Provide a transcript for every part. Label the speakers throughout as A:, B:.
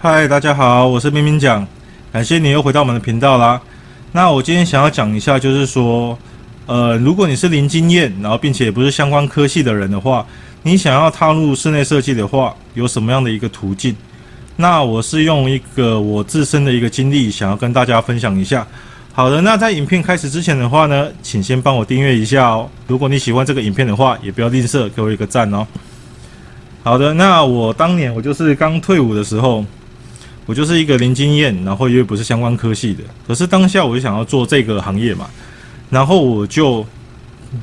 A: 嗨，大家好，我是明明讲，感谢你又回到我们的频道啦。那我今天想要讲一下，就是说，如果你是零经验，然后并且也不是相关科系的人的话，你想要踏入室内设计的话，有什么样的一个途径？那我是用一个我自身的一个经历，想要跟大家分享一下。好的，那在影片开始之前的话呢，请先帮我订阅一下哦。如果你喜欢这个影片的话，也不要吝啬给我一个赞哦。好的，那我当年就是刚退伍的时候。我就是一个零经验，然后又不是相关科系的，可是当下我就想要做这个行业嘛，然后我就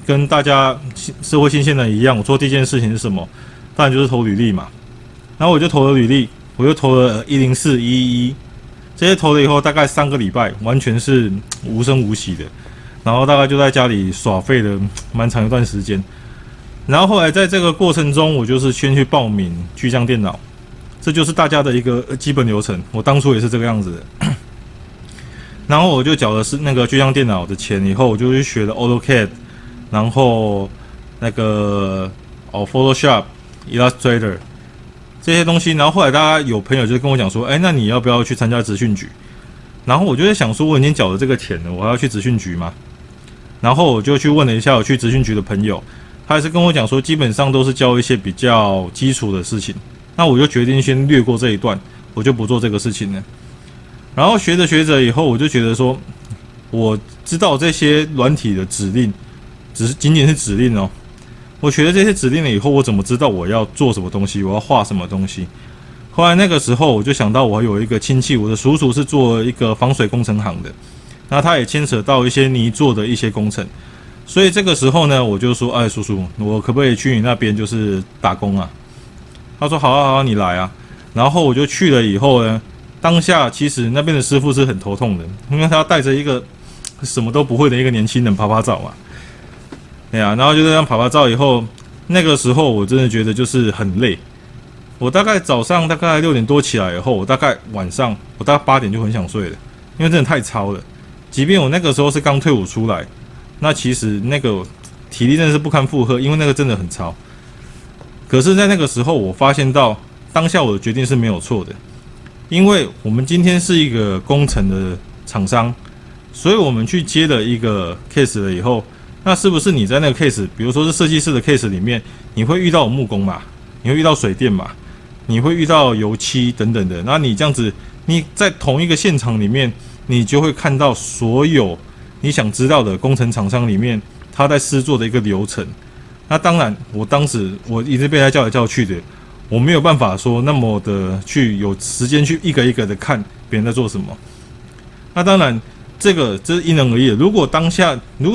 A: 跟大家社会新鲜人一样，我做第一件事情是什么？当然就是投履历嘛。然后我就投了履历，我就投了104、111，这些投了以后，大概3个礼拜，完全是无声无息的，然后大概就在家里耍废了蛮长一段时间。然后后来在这个过程中，我就是先去报名巨匠电脑。这就是大家的一个基本流程，我当初也是这个样子的。然后我就缴了那个巨匠电脑的钱以后，我就去学了 AutoCAD， 然后那个Photoshop、Illustrator 这些东西。然后后来大家有朋友就跟我讲说，那你要不要去参加职训局？然后我就在想说，我已经缴了这个钱了，我还要去职训局吗？然后我就去问了一下我去职训局的朋友，他也是跟我讲说，基本上都是教一些比较基础的事情。那我就决定先略过这一段，我就不做这个事情了。然后学着以后，我就觉得说，我知道这些软体的指令，只是仅仅是指令哦。我学了这些指令了以后，我怎么知道我要做什么东西，我要画什么东西？后来那个时候，我就想到我有一个亲戚，我的叔叔是做一个防水工程行的，那他也牵扯到一些泥作的一些工程，所以这个时候呢，我就说，叔叔，我可不可以去你那边就是打工啊？他说好啊，你来啊。然后我就去了以后呢，当下其实那边的师傅是很头痛的，因为他带着一个什么都不会的一个年轻人拍照嘛。然后就这样拍照以后，那个时候我真的觉得就是很累。我大概早上大概6点多起来以后，我大概晚上我大概8点就很想睡了，因为真的太操了。即便我那个时候是刚退伍出来，那其实那个体力真的是不堪负荷，因为那个真的很操。可是，在那个时候，我发现到当下我的决定是没有错的，因为我们今天是一个工程的厂商，所以我们去接了一个 case 了以后，那是不是你在那个 case， 比如说是设计师的 case 里面，你会遇到木工嘛，你会遇到水电嘛，你会遇到油漆等等的，那你这样子，你在同一个现场里面，你就会看到所有你想知道的工程厂商里面他在施作的一个流程。那当然，我当时我一直被他叫来叫去的，我没有办法说那么的去有时间去一个一个的看别人在做什么。那当然，这是因人而异的。如果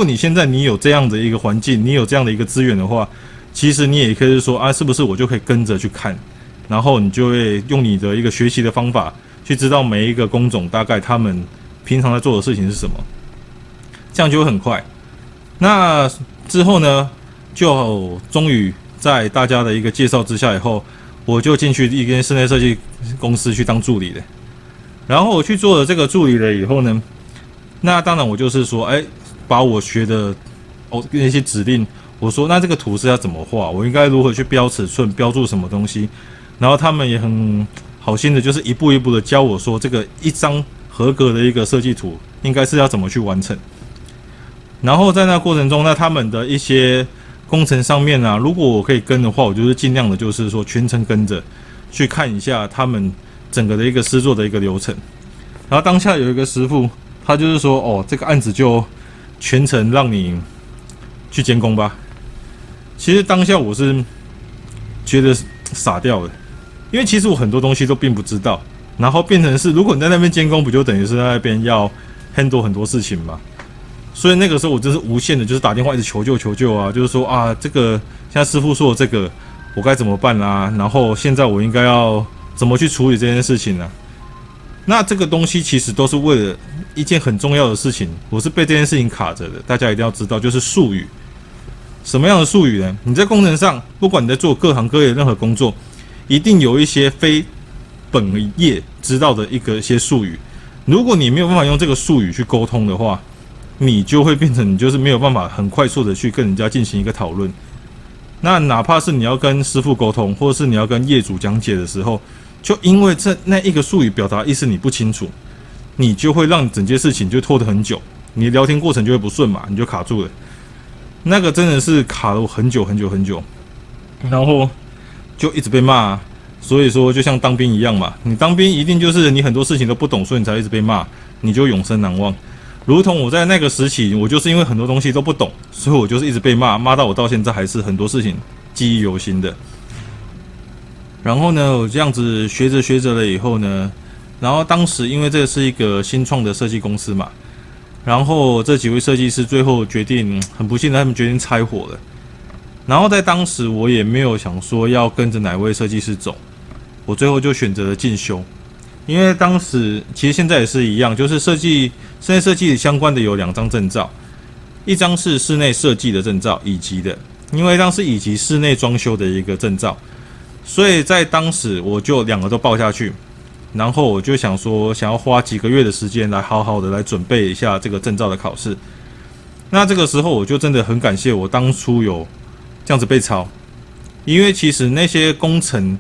A: 你现在你有这样的一个环境，你有这样的一个资源的话，其实你也可以说是不是我就可以跟着去看，然后你就会用你的一个学习的方法去知道每一个工种大概他们平常在做的事情是什么，这样就会很快。那之后呢？就终于在大家的一个介绍之下以后，我就进去一间室内设计公司去当助理了。然后我去做了这个助理了以后呢，那当然我就是说，把我学的那些指令，我说那这个图是要怎么画，我应该如何去标尺寸，标注什么东西。然后他们也很好心的，就是一步一步的教我说，这个一张合格的一个设计图应该是要怎么去完成。然后在那过程中，那他们的一些工程上面啊，如果我可以跟的话，我就是尽量的，就是说全程跟着去看一下他们整个的一个施作的一个流程。然后当下有一个师傅，他就是说，这个案子就全程让你去监工吧。其实当下我是觉得傻掉了，因为其实我很多东西都并不知道，然后变成是，如果你在那边监工，不就等于是在那边要 handle 很多事情嘛？所以那个时候我真是无限的，就是打电话一直求救啊，就是说这个现在师傅说的这个我该怎么办啊？然后现在我应该要怎么去处理这件事情呢？那这个东西其实都是为了一件很重要的事情，我是被这件事情卡着的。大家一定要知道，就是术语。什么样的术语呢？你在工程上，不管你在做各行各业的任何工作，一定有一些非本业知道的一些术语。如果你没有办法用这个术语去沟通的话，你就会变成你就是没有办法很快速的去跟人家进行一个讨论。那哪怕是你要跟师傅沟通，或者是你要跟业主讲解的时候，就因为那一个术语表达意思你不清楚，你就会让整件事情就拖得很久，你聊天过程就会不顺嘛，你就卡住了。那个真的是卡了我很久很久很久，然后就一直被骂。所以说就像当兵一样嘛，你当兵一定就是你很多事情都不懂，所以你才一直被骂，你就永生难忘。如同我在那个时期，我就是因为很多东西都不懂，所以我就是一直被骂到我到现在还是很多事情记忆犹新的。然后呢，我这样子学着了以后呢，然后当时因为这个是一个新创的设计公司嘛，然后这几位设计师最后决定，很不幸的他们决定拆伙了。然后在当时我也没有想说要跟着哪位设计师走，我最后就选择了进修。因为当时其实现在也是一样，就是室内设计相关的有2张证照，一张是室内设计的证照，乙级的，因为当时乙级室内装修的一个证照，所以在当时我就2个都报下去，然后我就想说想要花几个月的时间来好好的来准备一下这个证照的考试。那这个时候我就真的很感谢我当初有这样子被抄，因为其实那些工程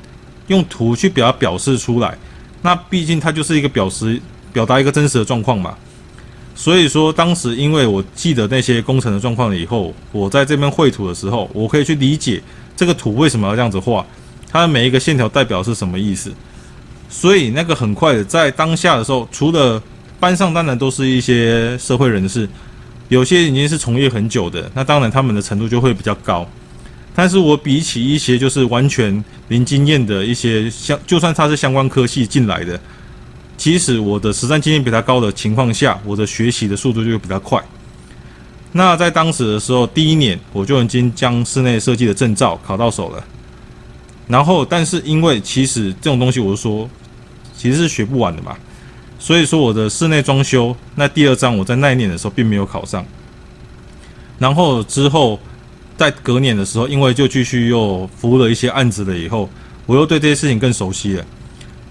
A: 用图去表示出来，那毕竟它就是一个表达一个真实的状况嘛。所以说当时因为我记得那些工程的状况了以后，我在这边绘图的时候，我可以去理解这个图为什么要这样子画，它的每一个线条代表是什么意思。所以那个很快的在当下的时候，除了班上当然都是一些社会人士，有些已经是从业很久的，那当然他们的程度就会比较高。但是我比起一些就是完全零经验的一些就算他是相关科系进来的，其实我的实战经验比他高的情况下，我的学习的速度就会比他快。那在当时的时候，第1年我就已经将室内设计的证照考到手了。然后，但是因为其实这种东西，我是说其实是学不完的嘛，所以说我的室内装修那第2章我在那一年的时候并没有考上。然后之后在隔年的时候，因为就继续又服务了一些案子了以后，我又对这些事情更熟悉了。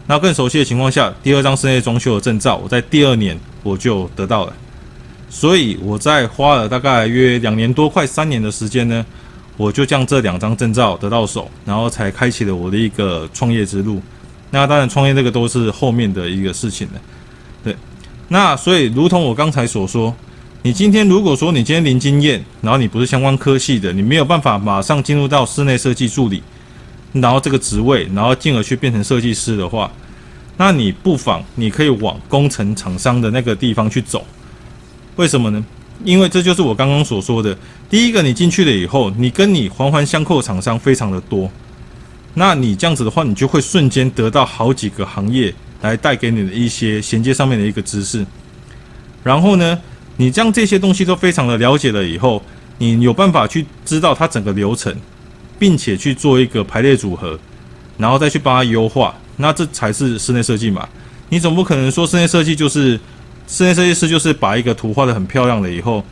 A: 那更熟悉的情况下，第2张室内装修的证照，我在第2年我就得到了。所以我在花了大概约2年多，快3年的时间呢，我就将这2张证照得到手，然后才开启了我的一个创业之路。那当然，创业这个都是后面的一个事情了。对，那所以如同我刚才所说，你今天如果说你今天零经验，然后你不是相关科系的，你没有办法马上进入到室内设计助理，然后这个职位，然后进而去变成设计师的话，那你不妨你可以往工程厂商的那个地方去走。为什么呢？因为这就是我刚刚所说的，第一个，你进去了以后，你跟你环环相扣的厂商非常的多，那你这样子的话，你就会瞬间得到好几个行业来带给你的一些衔接上面的一个知识。然后呢，你将这些东西都非常的了解了以后，你有办法去知道它整个流程，并且去做一个排列组合，然后再去帮它优化，那这才是室内设计嘛。你总不可能说室内设计就是室内设计师就是把一个图画得很漂亮了以后，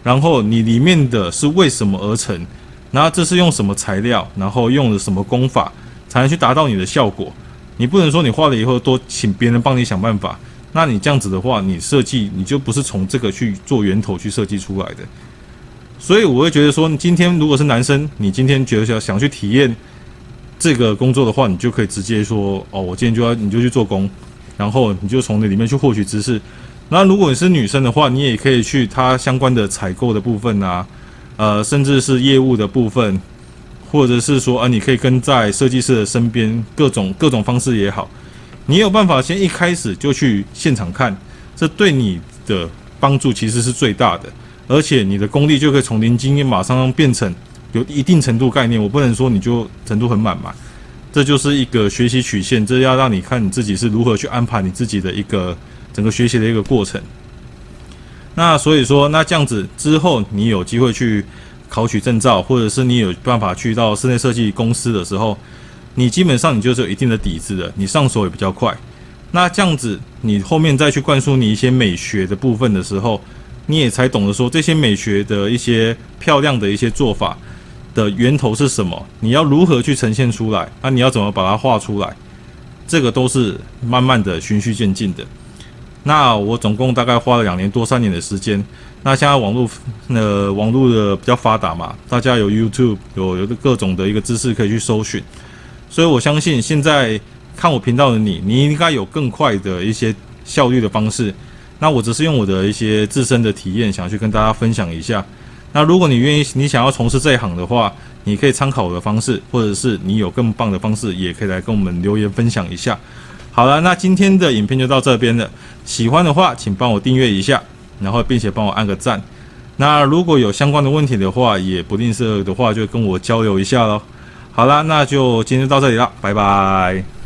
A: 然后你里面的是为什么而成，然后这是用什么材料，然后用了什么工法才能去达到你的效果。你不能说你画了以后多请别人帮你想办法，那你这样子的话，你设计你就不是从这个去做源头去设计出来的。所以我会觉得说，你今天如果是男生，你今天觉得想去体验这个工作的话，你就可以直接说哦，我今天你就去做工，然后你就从那里面去获取知识。那如果你是女生的话，你也可以去它相关的采购的部分啊，甚至是业务的部分，或者是说你可以跟在设计师的身边，各种方式也好，你有办法先一开始就去现场看，这对你的帮助其实是最大的，而且你的功力就可以从零经验马上变成有一定程度概念。我不能说你就程度很满嘛，这就是一个学习曲线，这要让你看你自己是如何去安排你自己的一个整个学习的一个过程。那所以说，那这样子之后，你有机会去考取证照，或者是你有办法去到室内设计公司的时候，你基本上你就是有一定的底子的，你上手也比较快。那这样子，你后面再去灌输你一些美学的部分的时候，你也才懂得说这些美学的一些漂亮的一些做法的源头是什么，你要如何去呈现出来，你要怎么把它画出来，这个都是慢慢的循序渐进的。那我总共大概花了2年多3年的时间。那现在网络的比较发达嘛，大家有 YouTube 有各种的一个知识可以去搜寻，所以我相信现在看我频道的你应该有更快的一些效率的方式。那我只是用我的一些自身的体验，想去跟大家分享一下。那如果你愿意，你想要从事这一行的话，你可以参考我的方式，或者是你有更棒的方式，也可以来跟我们留言分享一下。好了，那今天的影片就到这边了。喜欢的话，请帮我订阅一下，然后并且帮我按个赞。那如果有相关的问题的话，也不吝啬的话，就跟我交流一下咯。好啦，那就今天到这里了，拜拜。